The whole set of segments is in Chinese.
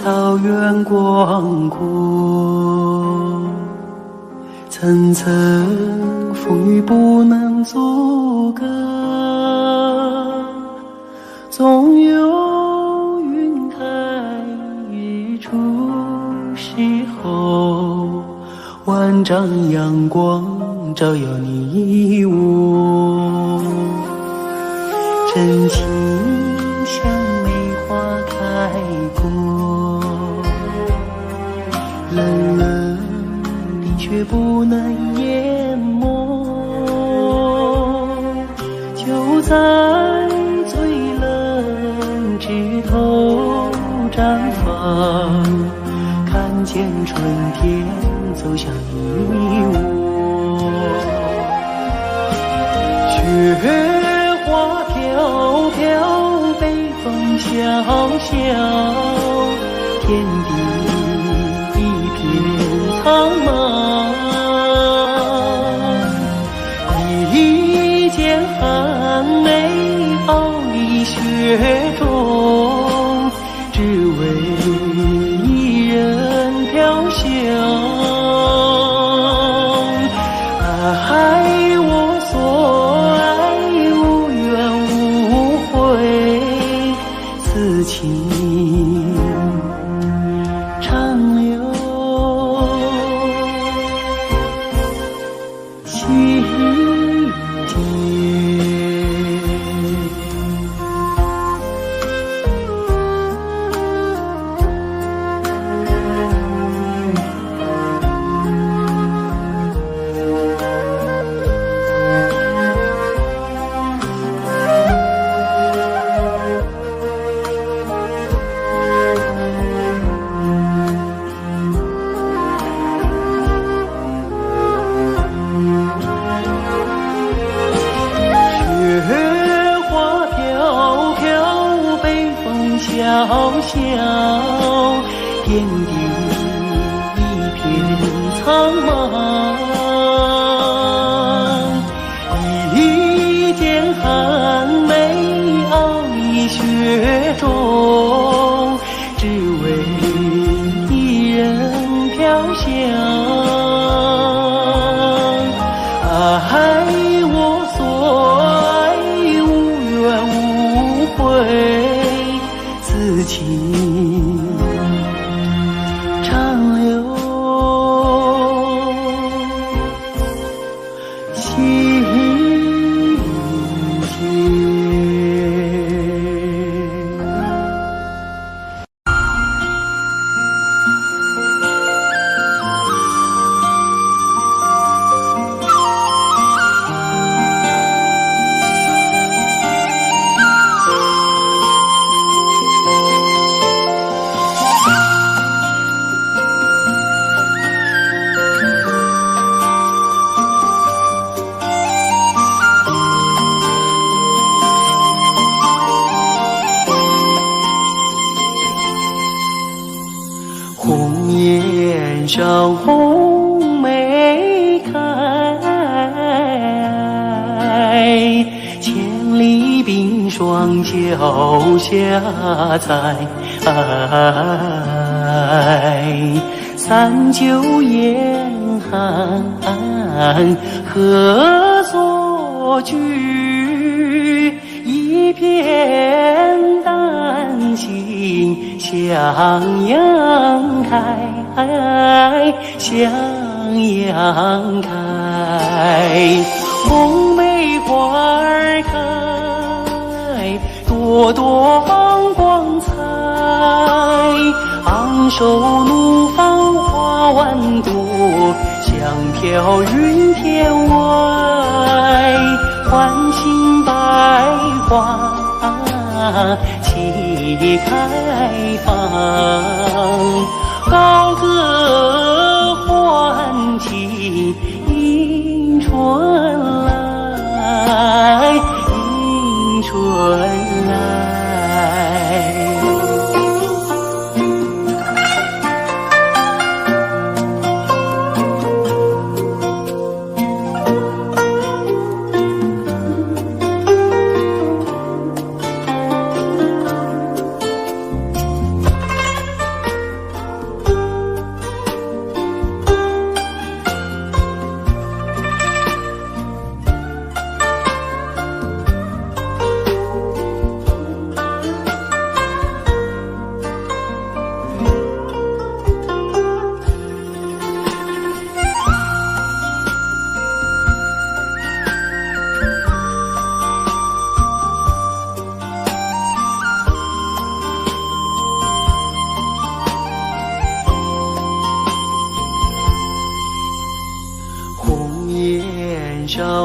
草原广阔，层层风雨不能阻隔，总有云开日出时候，万丈阳光照耀你我，真情像梅花开过，冷冷冰雪不能淹没，就在最冷枝头绽放，看见春天走向你我，雪花飘飘，北风萧萧，天地一片苍茫，一剪寒梅傲立雪中，只为一人飘香。爱我所爱，无怨无悔，此情长留心间。小小天地一片苍茫，一剪寒梅傲立雪中，只为一人飘香。爱我所爱，无怨无悔，此情长留心间。红颜上红梅开，千里冰霜脚下踩。三九严寒何所居？一片丹心向阳开，向阳开。红梅花儿开，朵朵放光彩。昂首怒放花万朵，香飘云天外。唤醒百花齐开放，高歌欢庆迎春来，迎春来。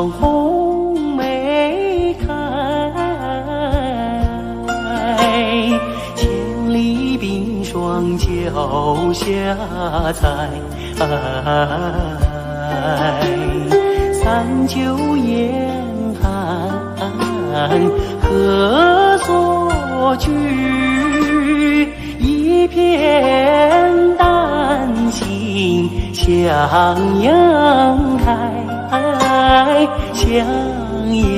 上红梅开，千里冰霜脚下踩。三九严寒何所居？一片丹心向阳开，向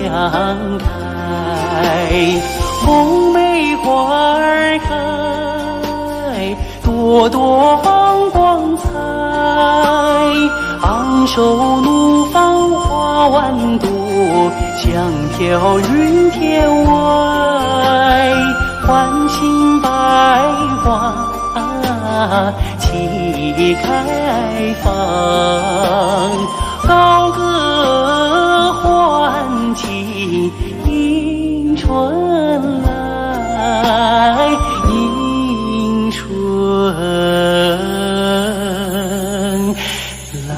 阳开。红梅花儿开，朵朵放光彩。昂首怒放花万朵，香飘云天外。唤醒百花齐开放，高歌欢庆迎春来，迎春来。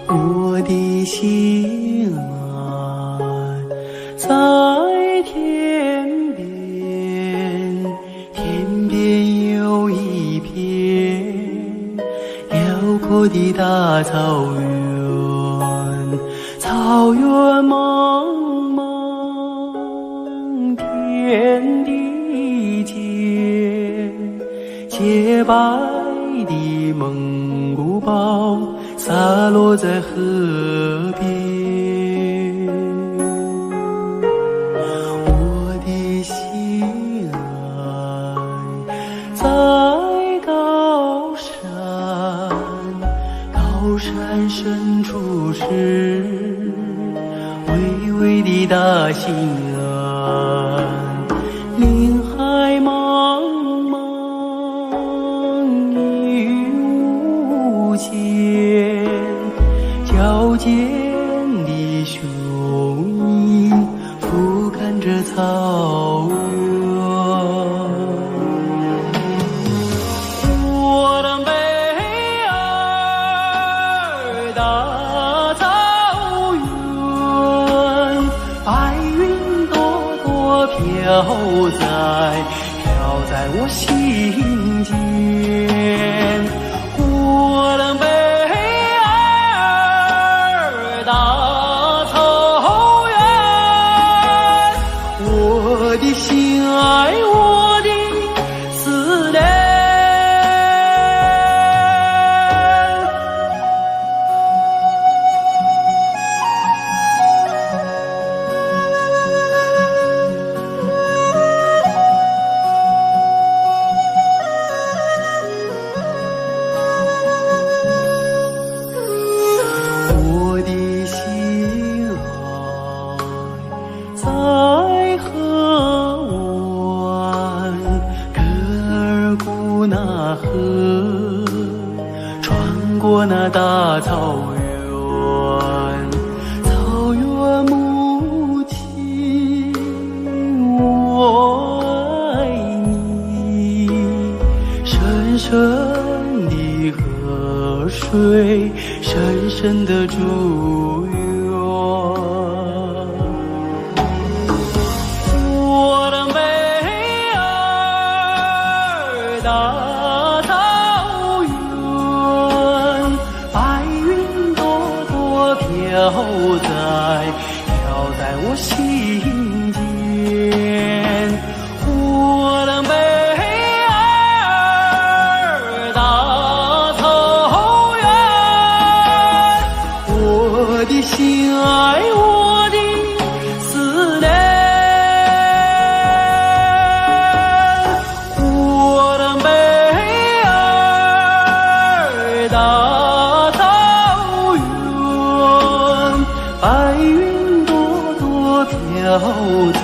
我的心啊，在天边，天边有一片辽阔的大草原，草原茫茫，天地间，洁白的蒙古包洒落在河边。我的心爱在高山，高山深处是巍巍的大兴安，林海茫茫一无间，矫健的雄鹰俯瞰着草原。我的美儿大草原，白云朵朵飘在我心间。我的美儿大草原，我的心爱，我的思念。我的心爱在河湾，格尔古纳河，穿过那大草原，草原母亲，我爱你，深深的河水，深深的祝愿。我的美儿大草原，白云朵朵飘在我心间。我的美儿大草原，我的心爱，我的思念。白云朵朵飘在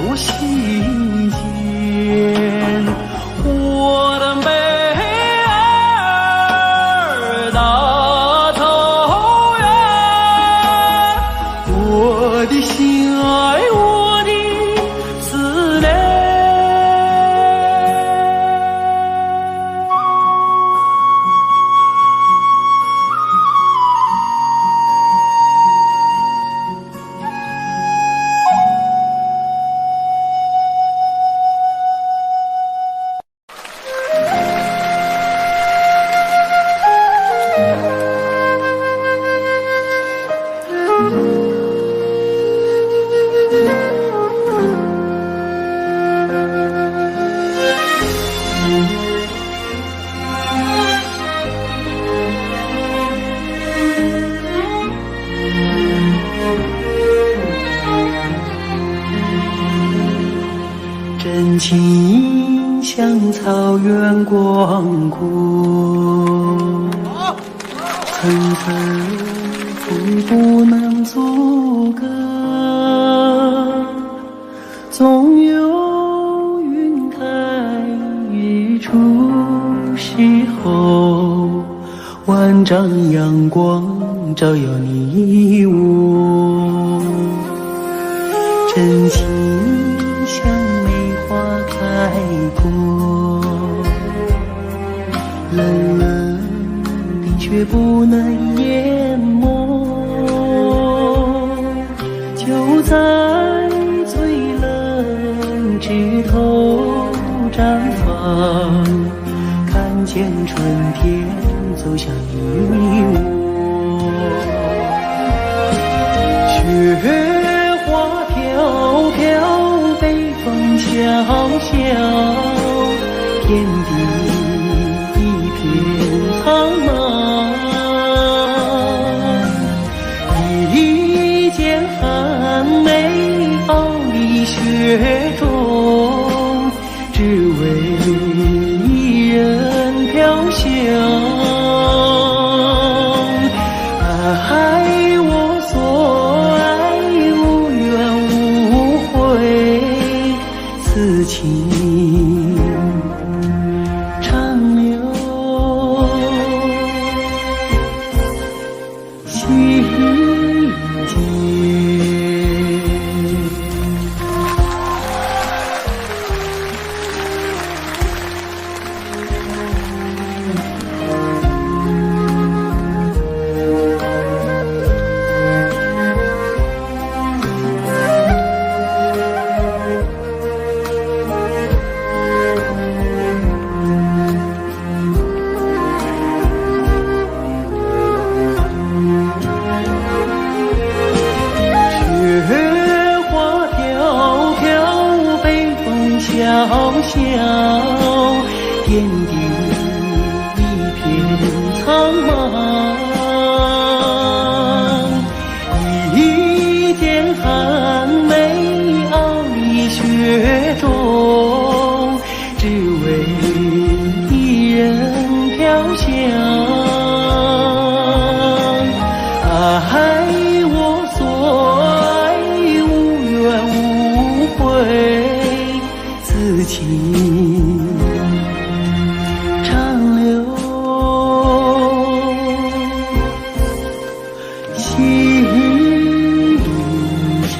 我心间，我的美儿大草原，我的心爱，我的思念。真情像草原广阔，层层风不能阻隔，总有云开日出时候，万丈阳光照耀你我，真情像梅花开过，冷冷的却不能淹没，就在最冷枝头绽放，看见春天走向你我，雪花飘飘，北风萧萧，天地一片苍茫，一剑寒梅傲立雪中，只为一人飘香。爱我所爱，无怨无悔，此情长留心间。萧萧，天地一片苍茫，一剑寒梅傲立雪中，只为一人飘香。爱我所爱，无怨无悔，此情长留心间。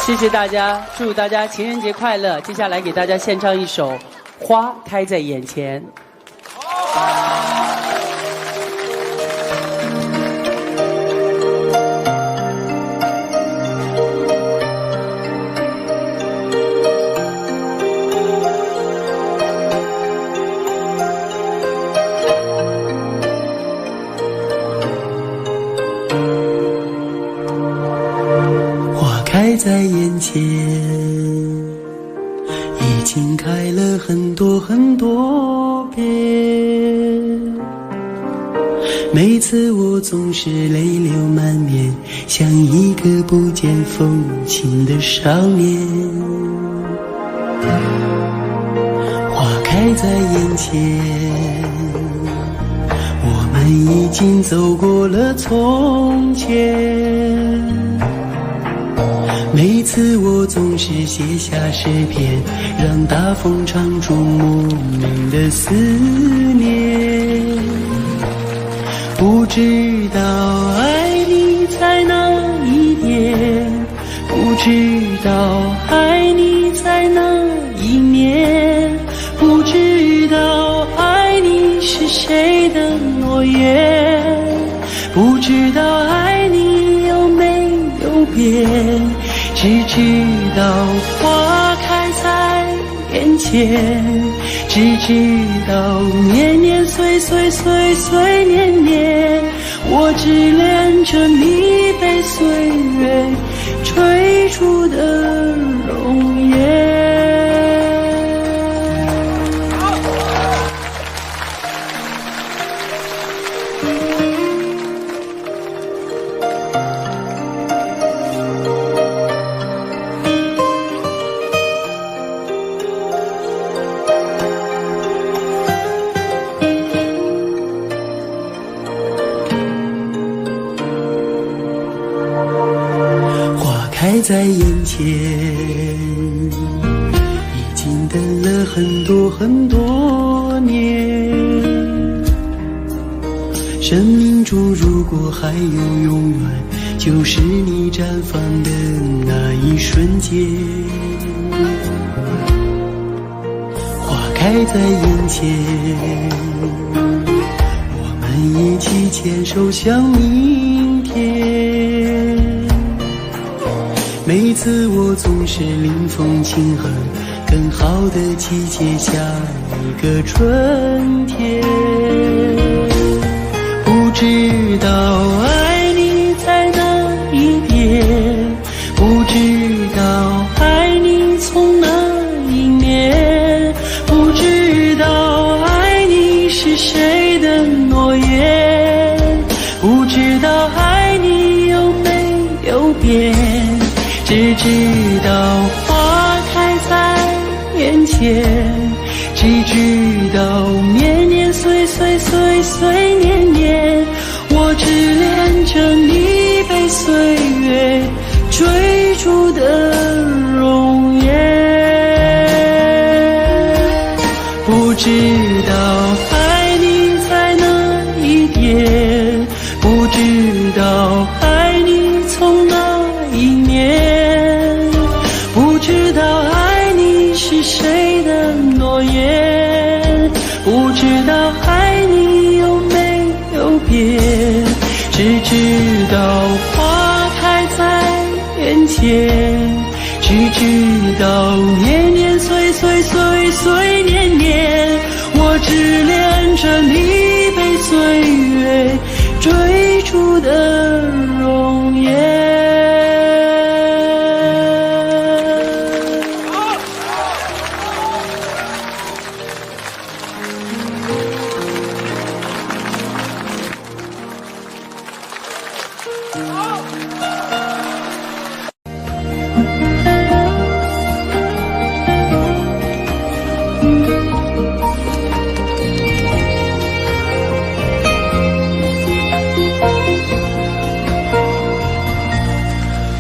谢谢大家，祝大家情人节快乐！接下来给大家献唱一首《花开在眼前》。开在眼前，已经开了很多很多遍。每次我总是泪流满面，像一个不见风情的少年。开在眼前，我们已经走过了从前。每次我总是写下诗篇，让大风唱出莫名的思念。不知道爱你在哪一点，不知道爱你在哪一面，不知道爱你是谁的诺言，不知道爱你有没有变，只知道花开在眼前，只知道年年岁岁岁岁年年，我只恋着你被岁月追逐的容颜。开在眼前，已经等了很多很多年。生命中如果还有永远，就是你绽放的那一瞬间。花开在眼前，我们一起牵手向明天。每次我总是临风轻哼，更好的季节下一个春天。不知道爱你在哪一边，不知道爱你从哪一面，不知道爱你是谁的诺言，不知道爱你有没有变，只知道花开在眼前，只知道年年岁岁岁岁年年，我只恋着你被岁月追逐的容颜。不知道爱你在哪一边，不知道爱你从哪一面，不知道爱你是谁的诺言，不知道爱你有没有变，只知道花开在眼前，只知道年年岁岁岁岁年年，我只恋着你被岁月追逐的容颜。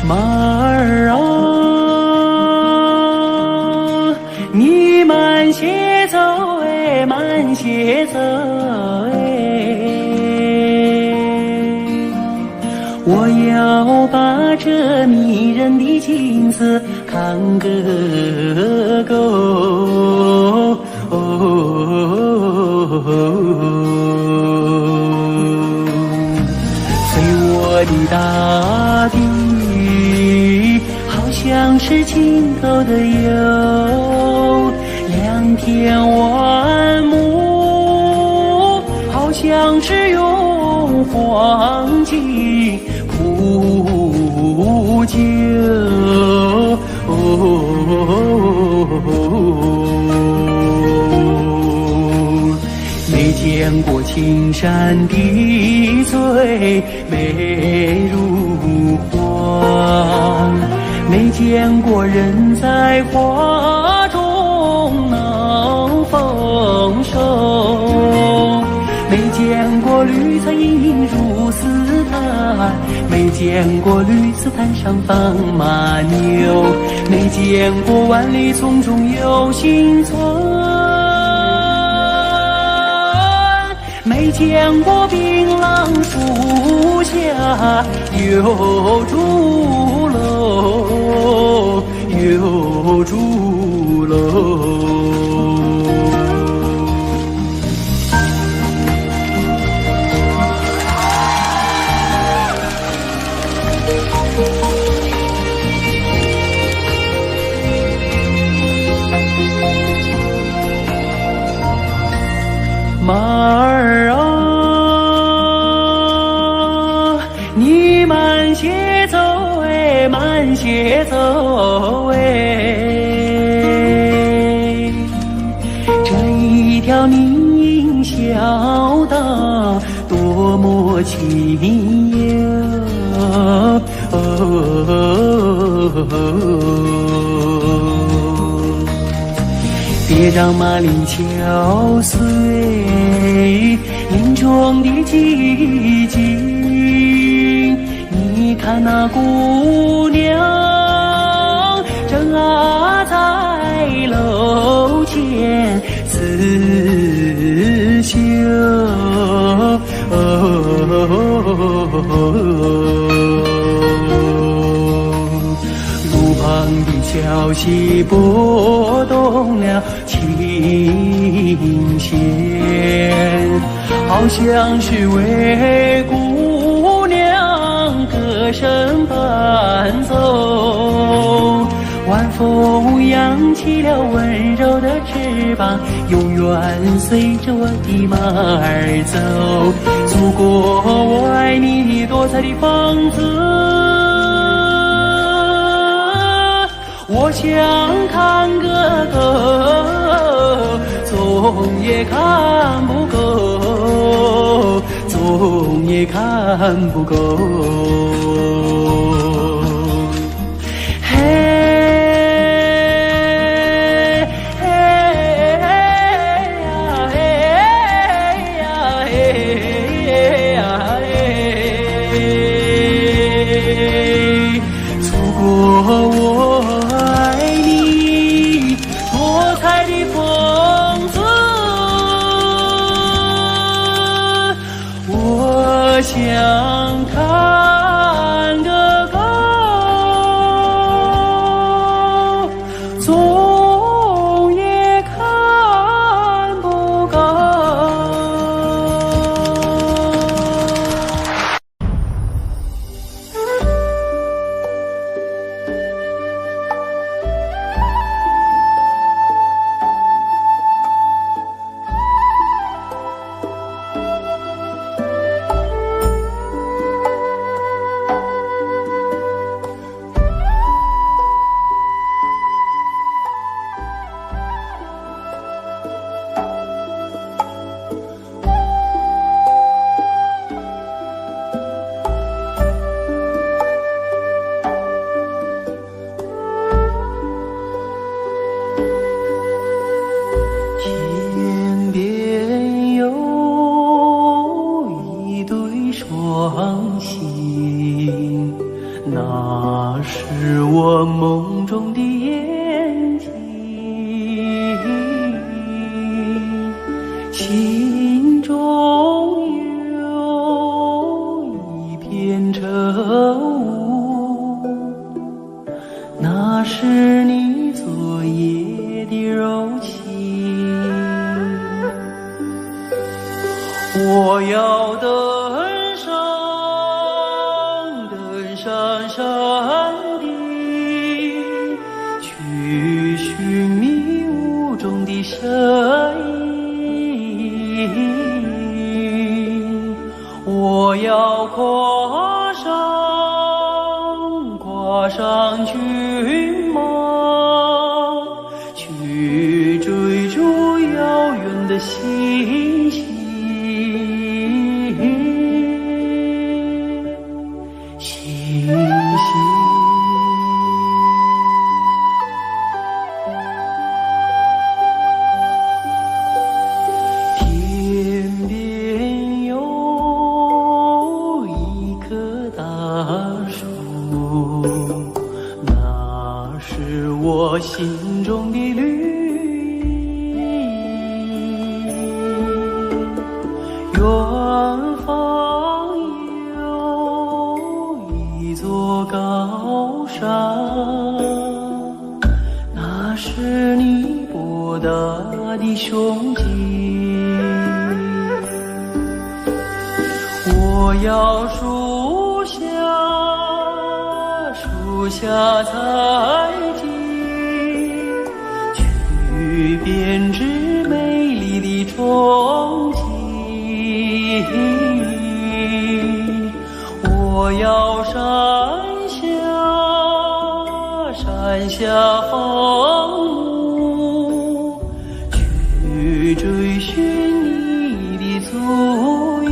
马儿啊，你慢些走哎，慢些走哎，我要把这迷人的景色看个够。随我的大地，好像是尽头的有良田万亩，好像是用黄金铺就。没见过青山的最美如画，没见过人在画中能否没见过绿色滩上放马牛，没见过万里丛中有行村，没见过槟榔树下有竹楼，有竹楼。马儿啊，你慢些走哎，慢些走哎，这一条泥小道多么清幽别让马铃敲碎林中的寂静，你看那姑娘正在楼前刺绣，路旁的小溪拨动了琴弦，好像是为姑娘歌声伴奏。晚风扬起了温柔的翅膀，永远随着我的马儿走。祖国，我爱你多彩的风姿，我想看个够，总也看不够，总也看不够。嘿。我想看个够，总也看不够。天边有一对双星，那是我梦中的眼睛，心中有一片愁雾，那是你昨夜的柔情。我要登上山顶，去寻迷雾中的身影。我要跨上骏马，去追逐遥远的星星。天边有一棵远方有一座高山，那是你博大的胸襟。我要树下采集，去编织美丽的憧憬。我要山下放牧，去追寻你的足印。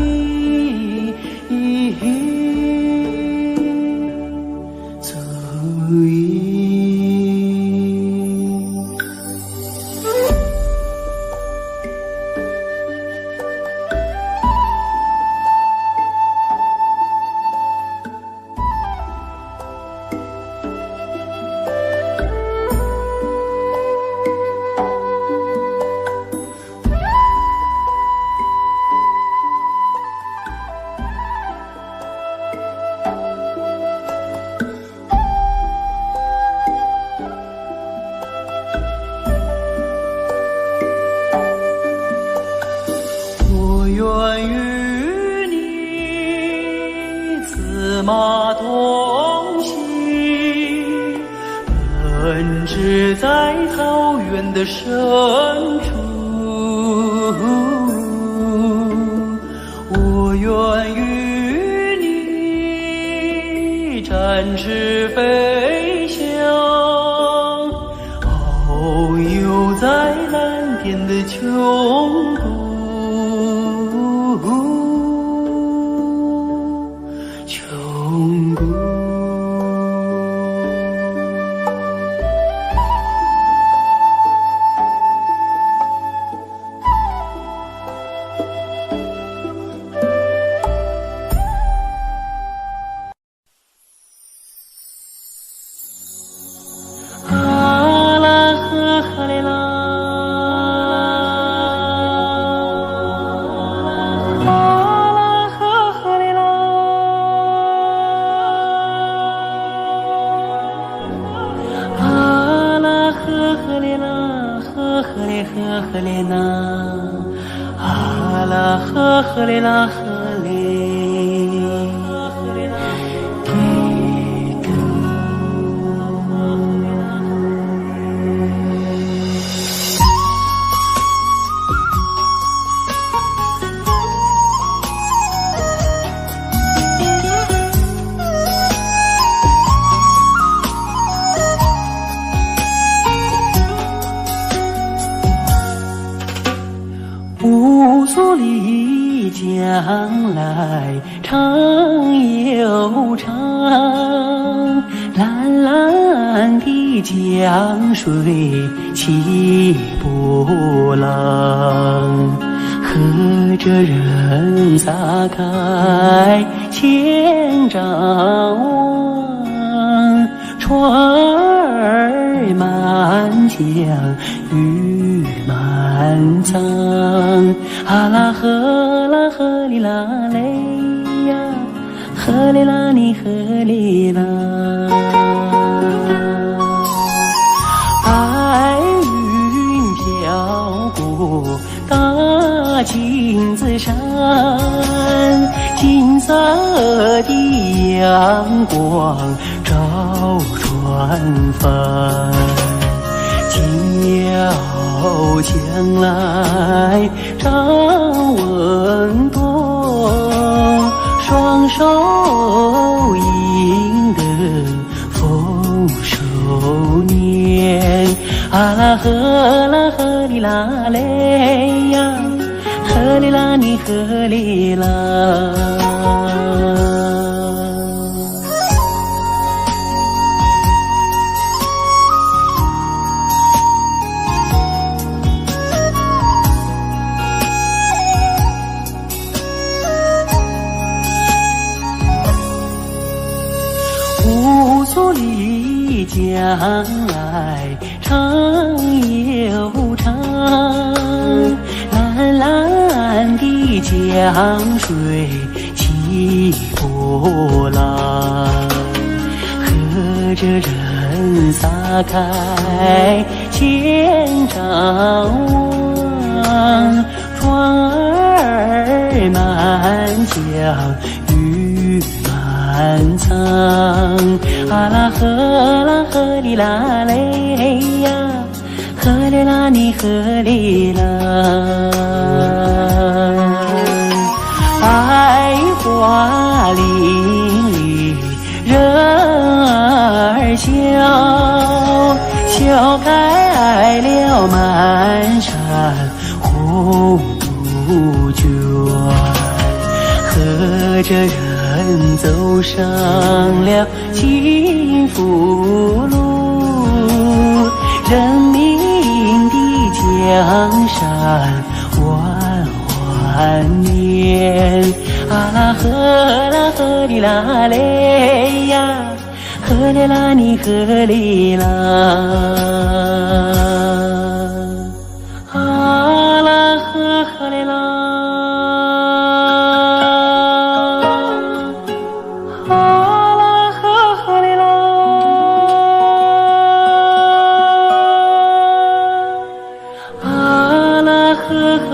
愿与你策马同行，奔驰在草原的深处。我愿与你展翅飞翔，遨游在蓝天的穹谷。呵嘞呐，啊啦呵嘞啦呵嘞，给的。乌苏里江来长又长，蓝蓝的江水起波浪，和着人撒开千丈网，船儿满江鱼满仓，啊啦呵哩啦嘞呀，呵哩啦你呵哩啦，白云飘过大金子山，金色的阳光照船帆，摇将来张文多，双手赢得丰收年，啊啦呵哩啦嘞呀，呵哩啦你呵哩啦。乌苏里江来长又长，蓝蓝的江水起波浪，和着人撒开千丈网，船儿满江鱼满仓，啊啦呵哩啦嘞呀，呵哩啦你呵哩啦，百花林里人儿笑，笑开了满山红杜鹃，和着人走上了幸福路，人民的江山万万年，啊啦呵哩啦嘞呀，呵哩啦你呵哩啦，啊啦呵哩啦，啊啦呵哩啦，啊啦呵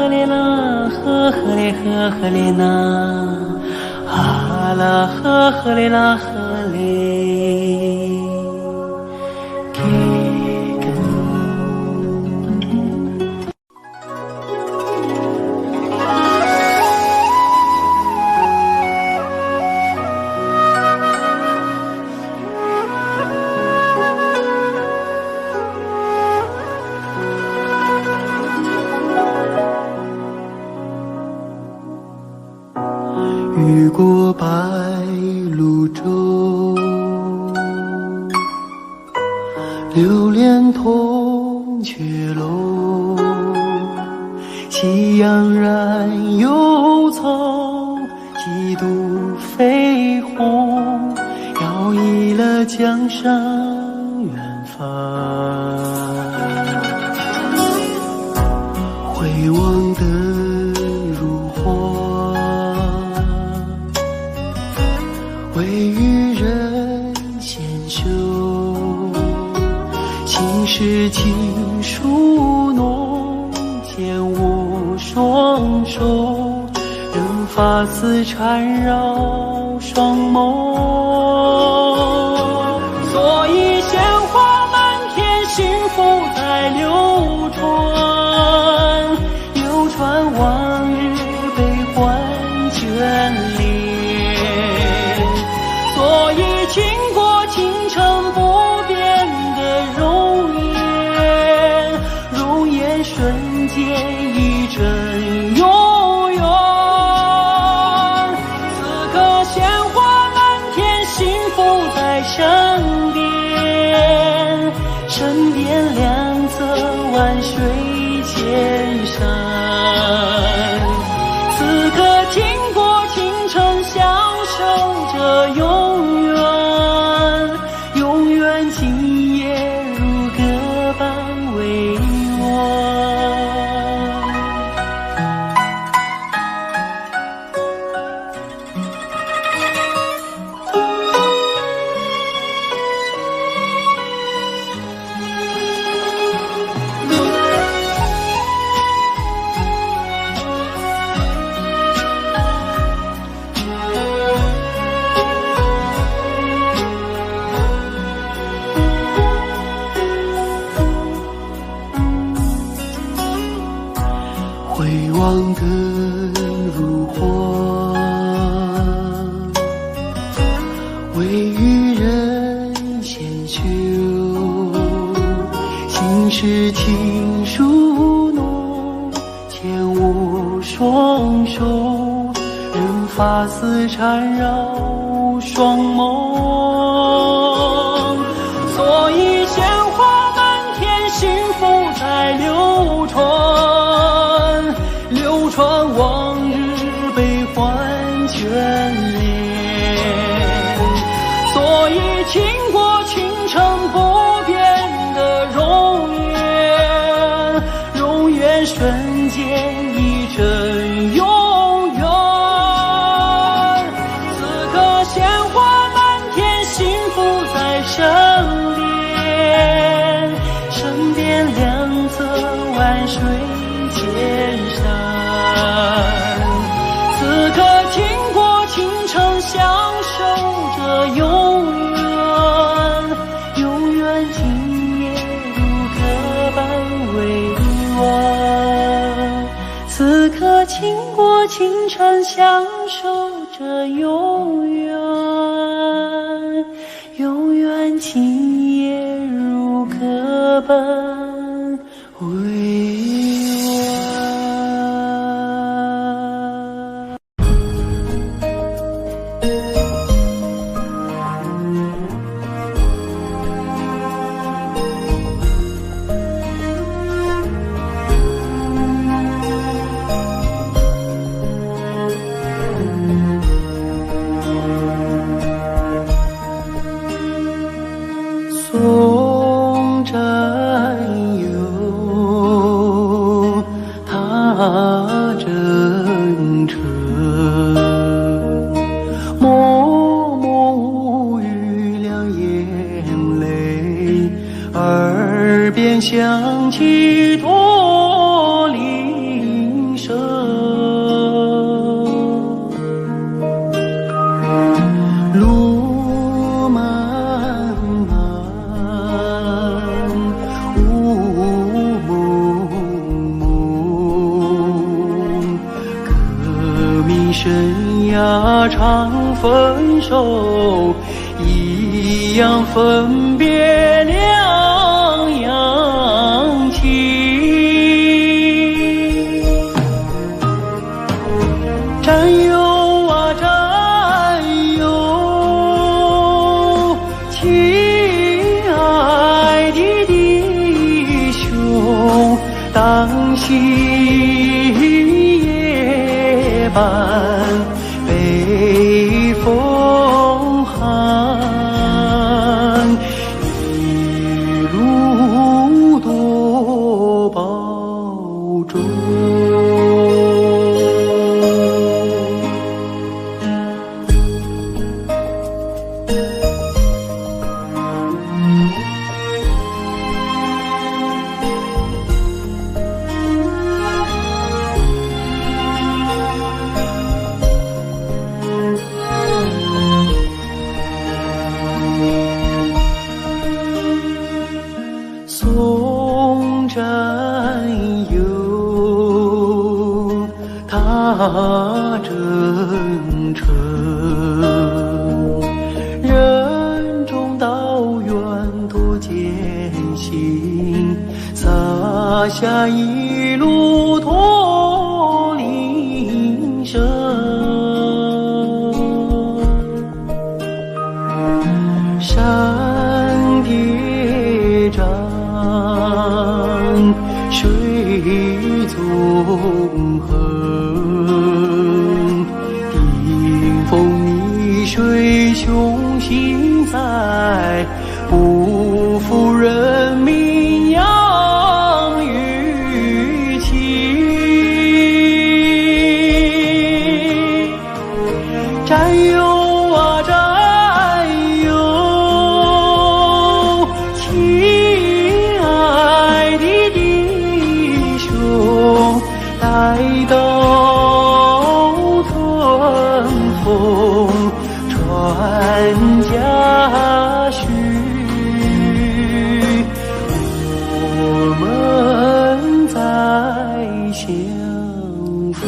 哩啦，呵哩呐，啊啦呵哩啦呵哩，给个。越过白鹭洲，流连铜雀楼，喜洋然有草，几度飞鸿，摇曳了江山远方。回望的如花，为予人纤袖，心事情书浓，牵我双手，任发丝缠绕双眸。所以鲜花满天，幸福在流传，流传往日悲欢眷恋。所以倾国倾城不变的容颜，容颜瞬间一阵永远。此刻鲜花满天，幸福在身边，身边两侧万水千山。此刻倾国倾城，享受着永远，永远今夜如歌般委婉。回望的如花，为予人纤袖，心事情书浓，牵我双手，任发丝缠绕双眸。所以鲜花满天，幸福在流传，流传往日悲欢眷恋。所以倾国倾城不变的容颜，容颜瞬间一阵永远。此刻倾国倾城，享受着永远，永远今夜如歌本未完。送战友，踏征程，默默无语两眼泪，耳边响起驼铃声。路漫漫，雾蒙蒙，革命生涯常分手，一样分别两样情。战友啊战友，亲爱的弟兄，当夕夜半北风寒，一路多保重。送战友，踏征程，任重道远多艰辛，洒下一路驼铃声。山叠嶂，水纵横，顶风逆水，雄心在，不负人民养育情。战友啊战友，亲爱的弟兄，待到春风传家训，我们再相逢。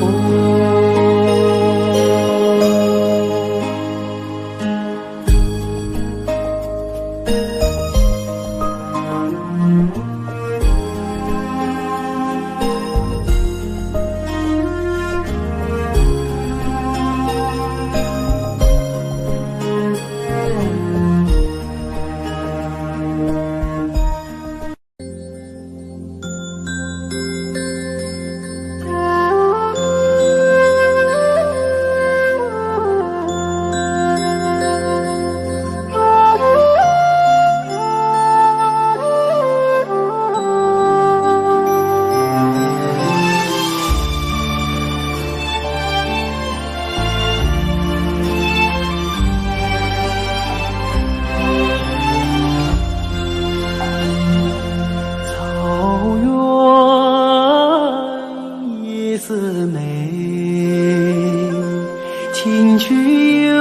情趣悠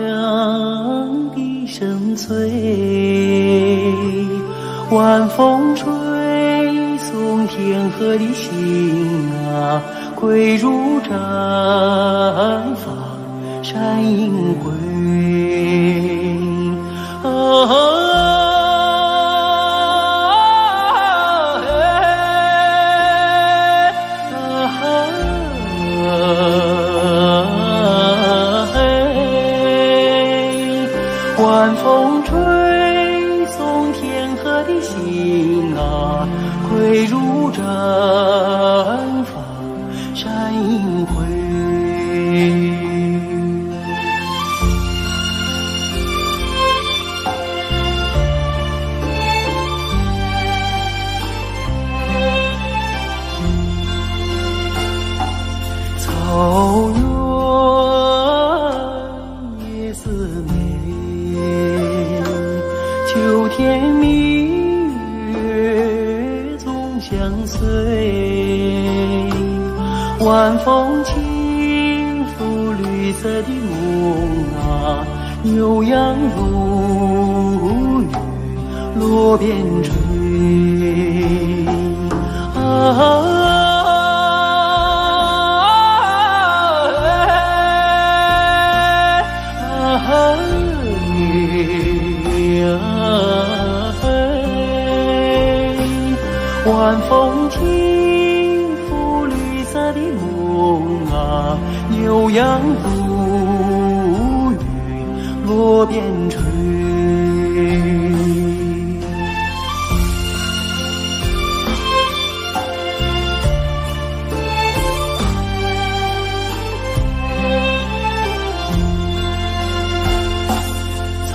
扬的深邃，晚风吹送天河的心啊，归如毡房山映辉。晚风吹送天河的星啊，归如毡房山映辉。草原夜色美，秋天明月总相随。晚风轻拂绿色的梦啊，牛羊如雨落边吹。晚风轻拂绿色的梦啊，牛羊如雨落边吹。草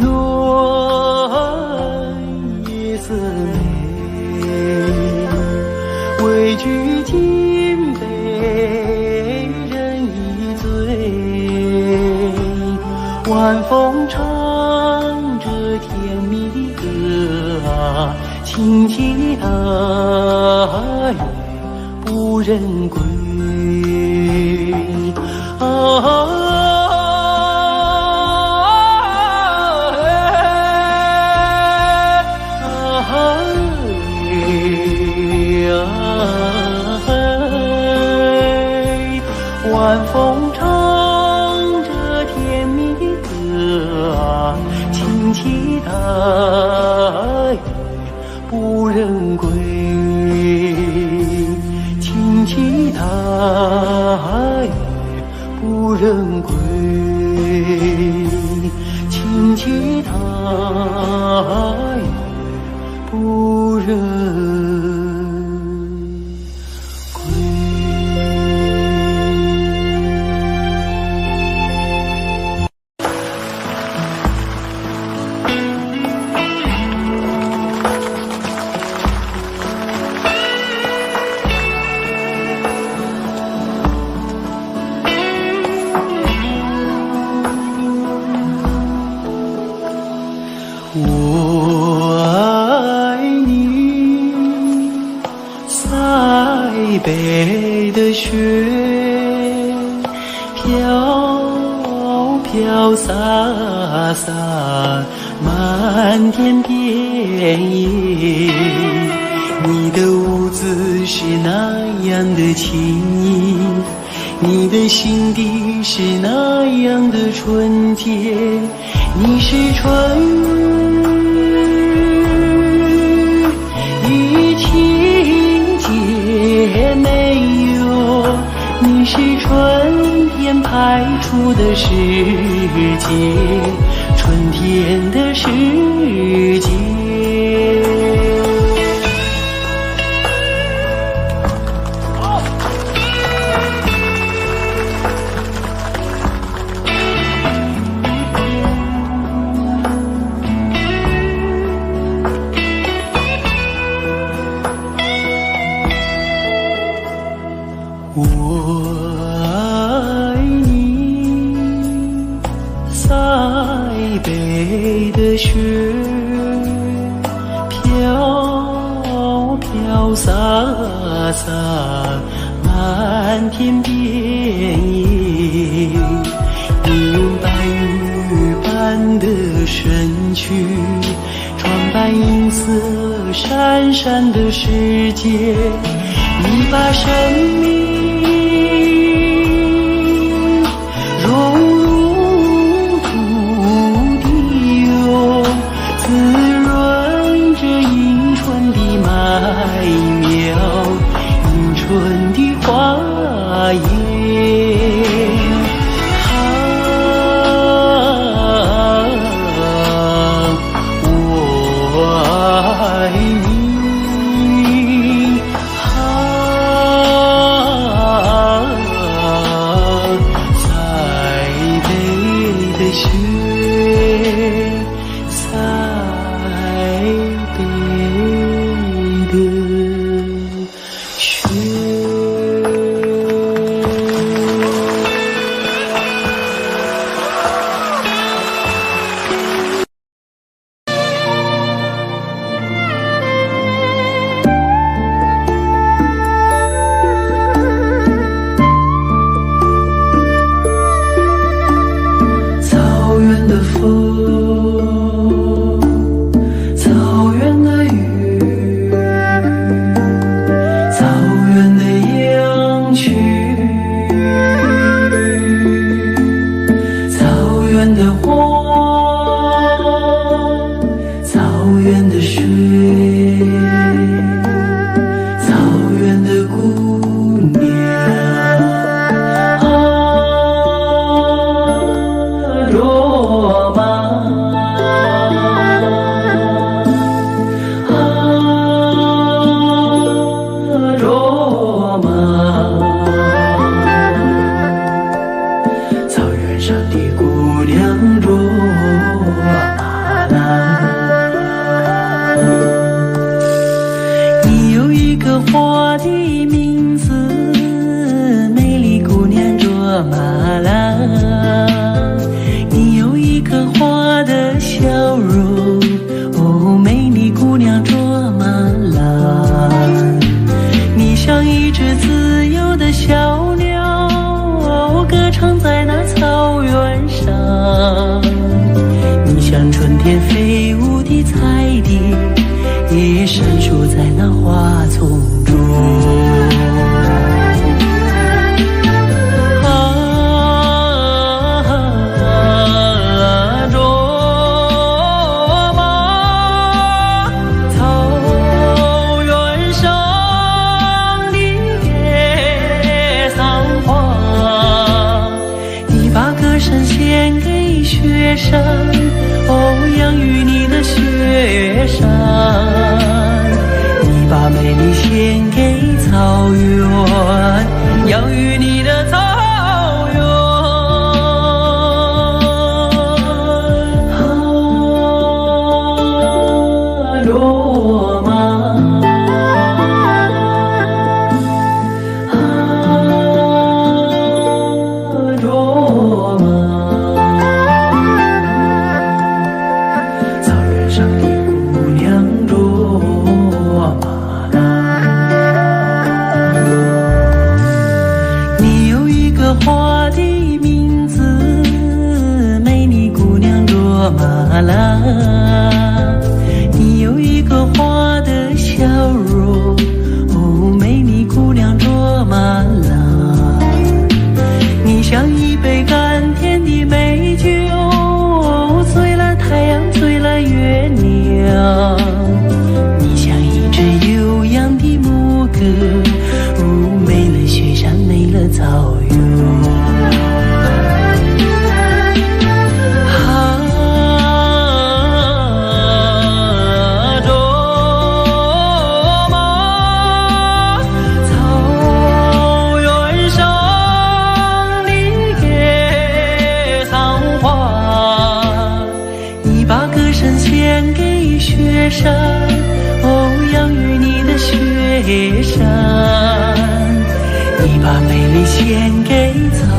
原夜色美，畏惧金杯人已醉。晚风唱着甜蜜的歌啊，轻骑大雁不忍归。晚风唱着甜蜜的歌啊，轻骑大雁不忍归。轻骑大雁不忍归。轻骑大雁不忍归。我爱你，塞北的雪，飘飘洒洒，漫天遍野。你的舞姿是那样的轻盈，你的心底是那样的纯洁。你是春雨情节没有，你是春天派出的世界，春天的世界。我爱你，塞北的雪，飘飘洒洒，漫天遍野。你用白玉般的身躯，装扮银色闪闪的世界。你把生命融入土地哟，滋润着迎春的麦苗，迎春的花叶。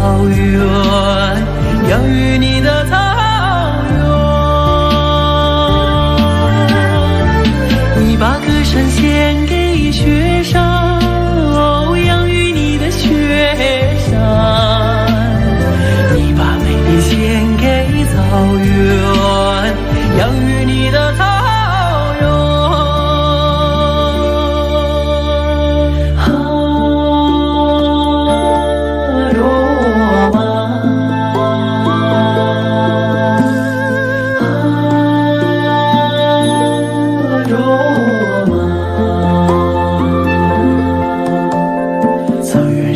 草原，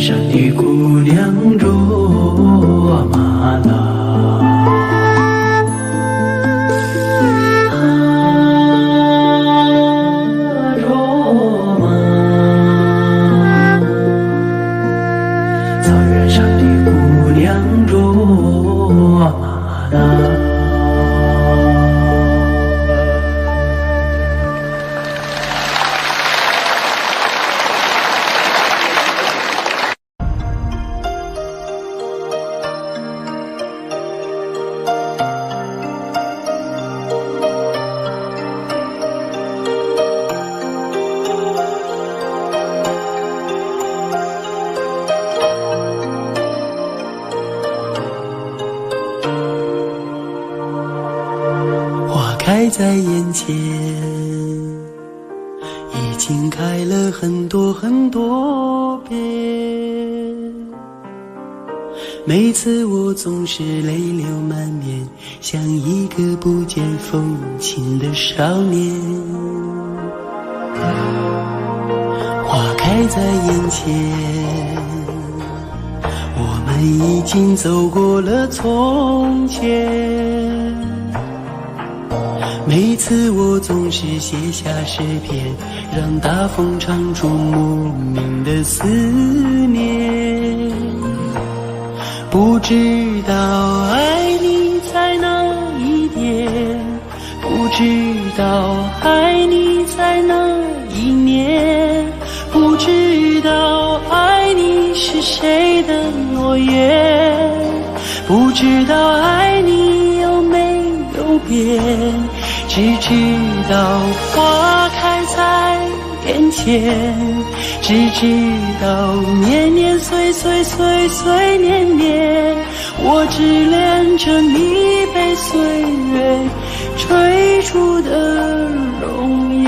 上的姑娘卓玛拉，卓玛，草原上的姑娘卓玛拉。开在眼前，已经开了很多很多遍。每次我总是泪流满面，像一个不见风情的少年。花开在眼前，我们已经走过了从前。每次我总是写下诗篇，让大风唱出莫名的思念。不知道爱你在哪一点，不知道爱你在哪一年，不知道爱你是谁的诺言，不知道爱你有没有变，只知道花开在眼前，只知道年年岁岁岁岁年年，我只恋着你被岁月追逐的容颜。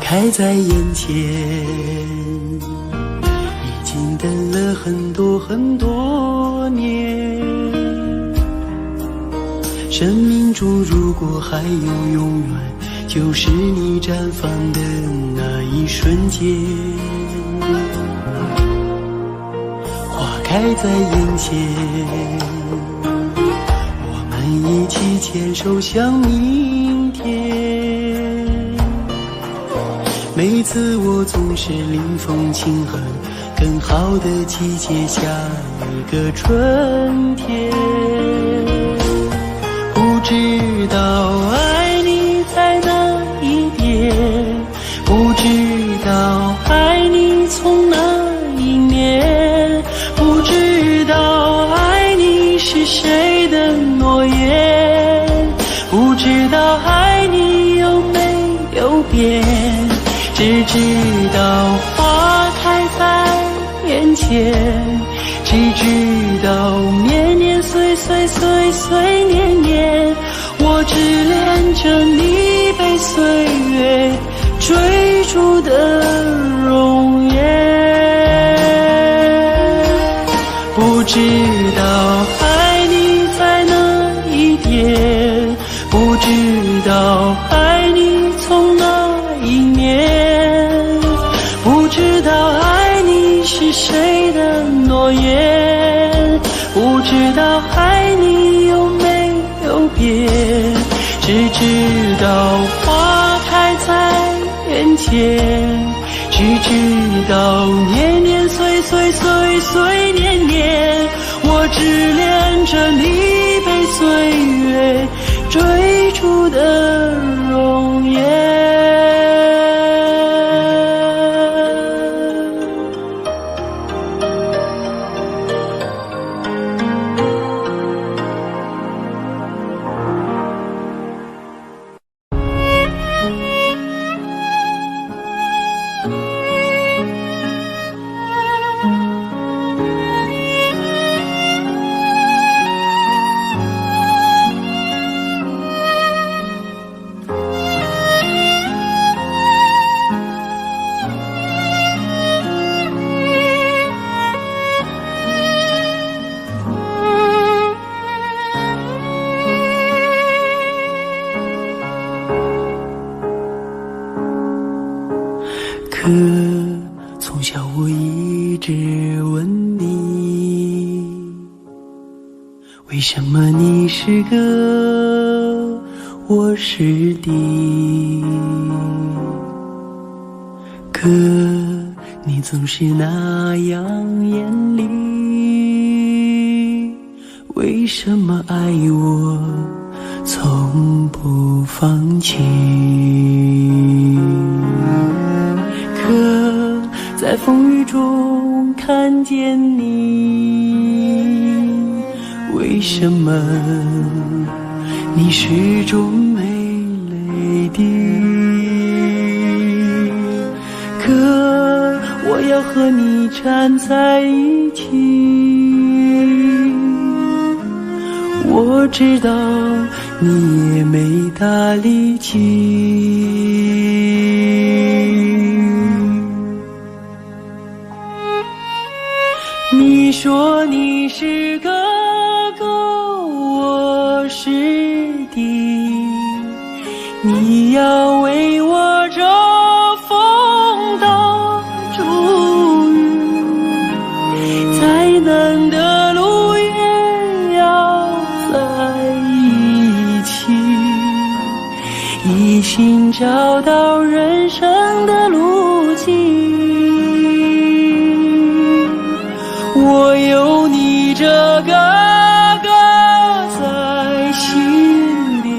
开在眼前，已经等了很多很多年。生命中如果还有永远，就是你绽放的那一瞬间。花开在眼前，我们一起牵手向明天。每次我总是临风轻哼，更好的季节，下一个春天。不知道爱你在哪一点，不知道爱你从哪一年，不知道爱你是谁的诺言，不知道爱你有没有变，只知道花开在眼前，只知道年年岁岁岁岁年年，我只恋着你被岁月追逐的容颜。不知道爱你在哪一点，不知道爱你从哪一年，不知道爱你是谁的诺言，不知道爱你有没有变，只知道花开在眼前，只知道年年岁岁岁岁年年，我只恋着你被岁月追逐的容颜。为什么你是歌，我是笛？歌，你总是那样严厉，为什么爱我从不放弃？可在风雨中看见你，为什么你始终没泪滴？可我要和你站在一起，我知道你也没大力气。你说你是哥哥，我是弟，你要为我遮风挡雨，再难的路也要在一起，一心找到人生的路径。我有你这个哥在心里，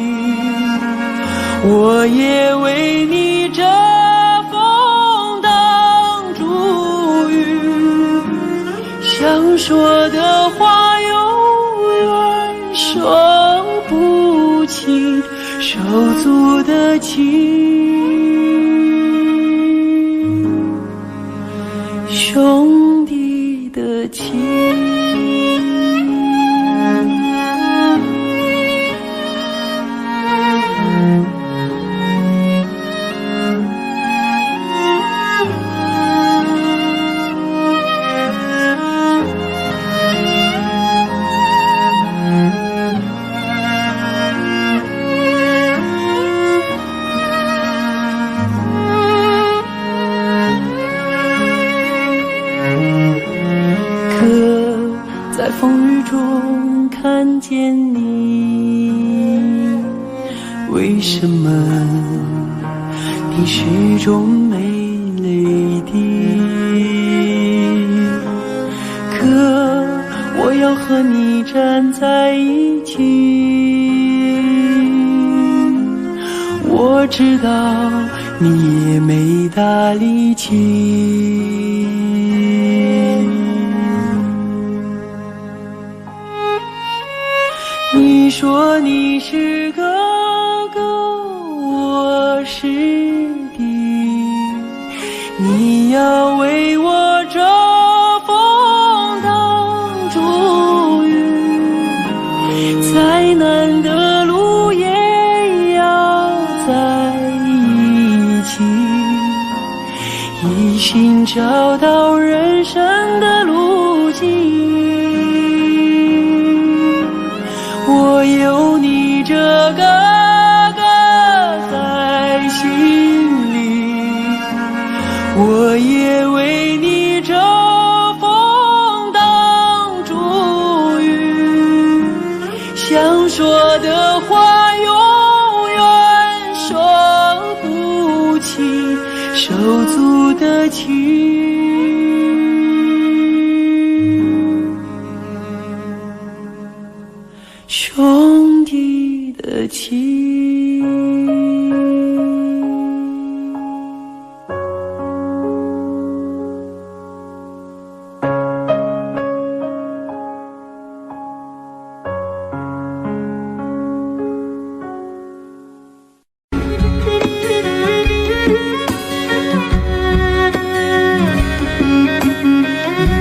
我也为你遮风挡住雨，想说的话永远说不清，手足的情，兄弟的情。在风雨中看见你，为什么你始终没泪滴？可我要和你站在一起，我知道你也没大力气。你说你是哥哥，我是弟，你要为我遮风挡住雨，再难的路也要在一起，一心找到人生的路径。我有你这个哥在心里，我也为你遮风挡住雨，想说的话永远说不清，手足的情。兄弟的情。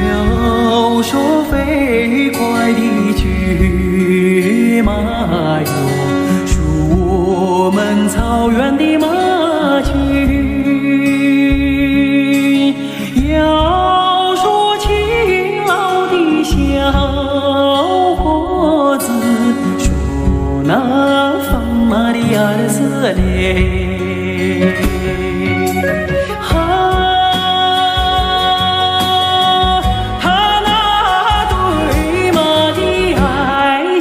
要说飞快的骏马哟，属我们草原的马群；要说勤劳的小伙子，说那放马的儿子嘞。他那对马的爱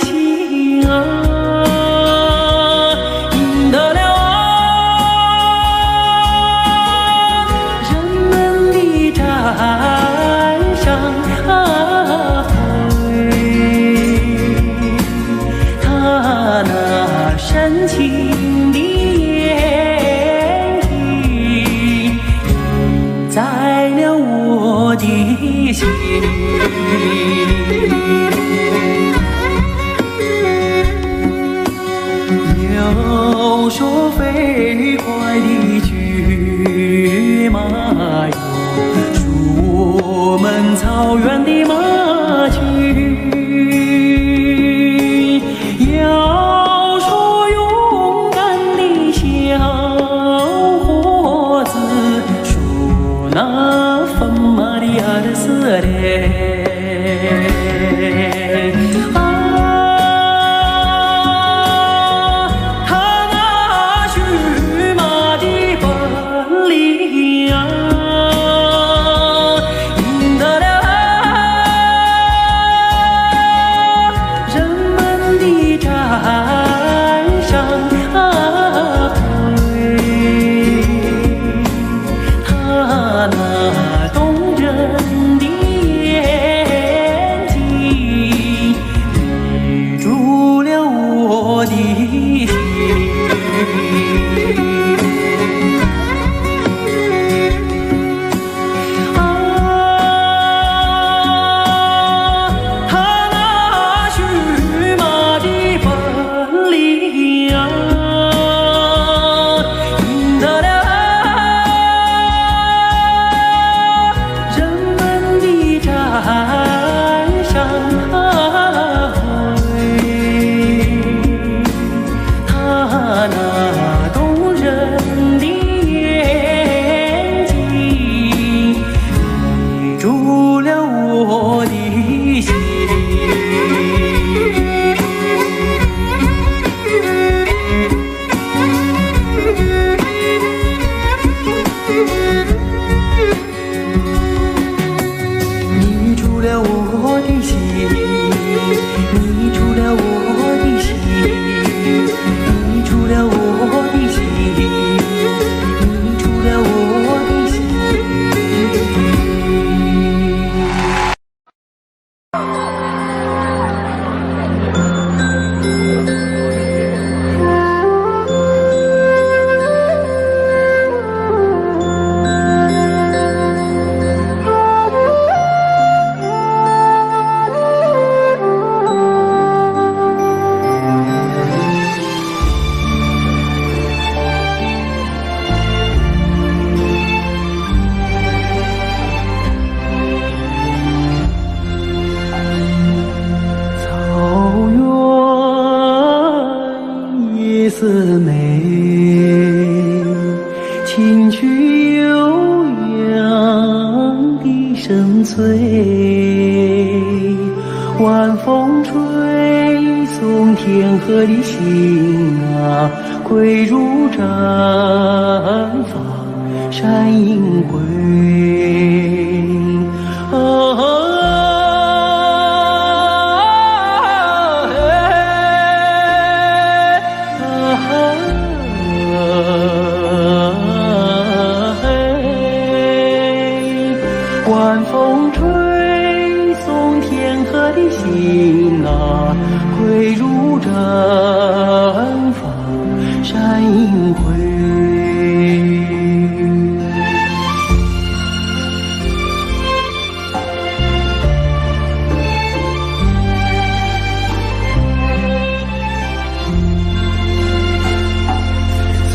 遥远的马驹。要说勇敢的小伙子，说那风马的儿子嘞。姊妹，清曲悠扬的声催，晚风吹送天河的星啊，归入毡房山阴归。晚风吹送天河的星啊，归入毡房山阴归。草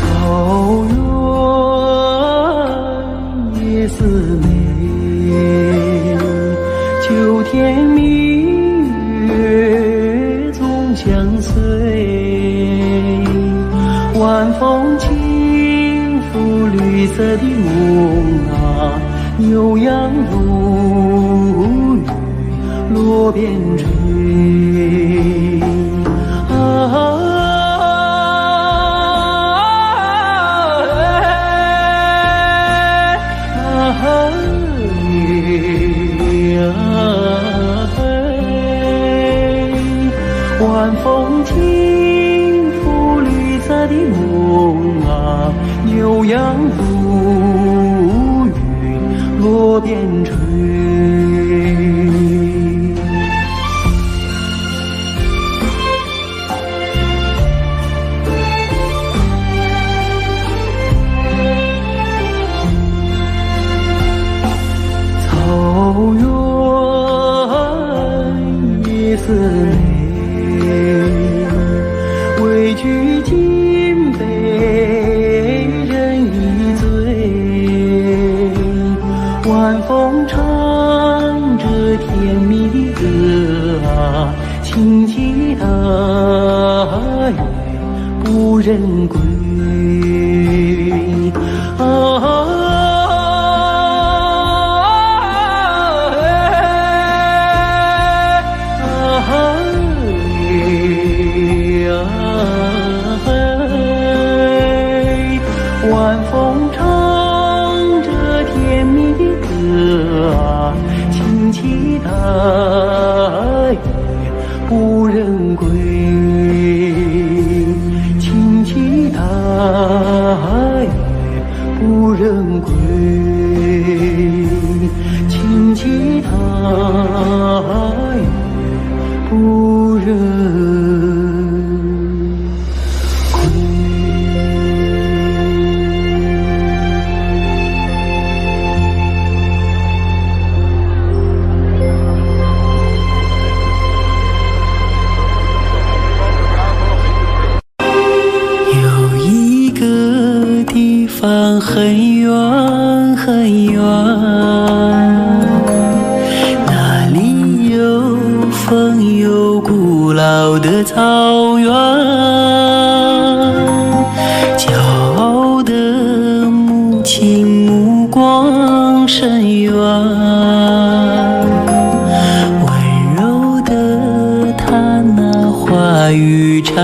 原夜思美，秋天明月总相随，晚风轻拂绿色的梦啊，悠扬如雨落边吹。晚风轻拂绿色的梦啊，悠扬如雨落边吹。草原夜思美，畏惧金杯人已醉，晚风唱着轻骑踏月不人归。晚风唱着甜蜜歌啊，轻骑踏月不人归，轻骑踏月不人归，轻骑踏月不人。方很远很远，那里有风有古老的草原，骄傲的母亲目光深远，温柔的她那话语缠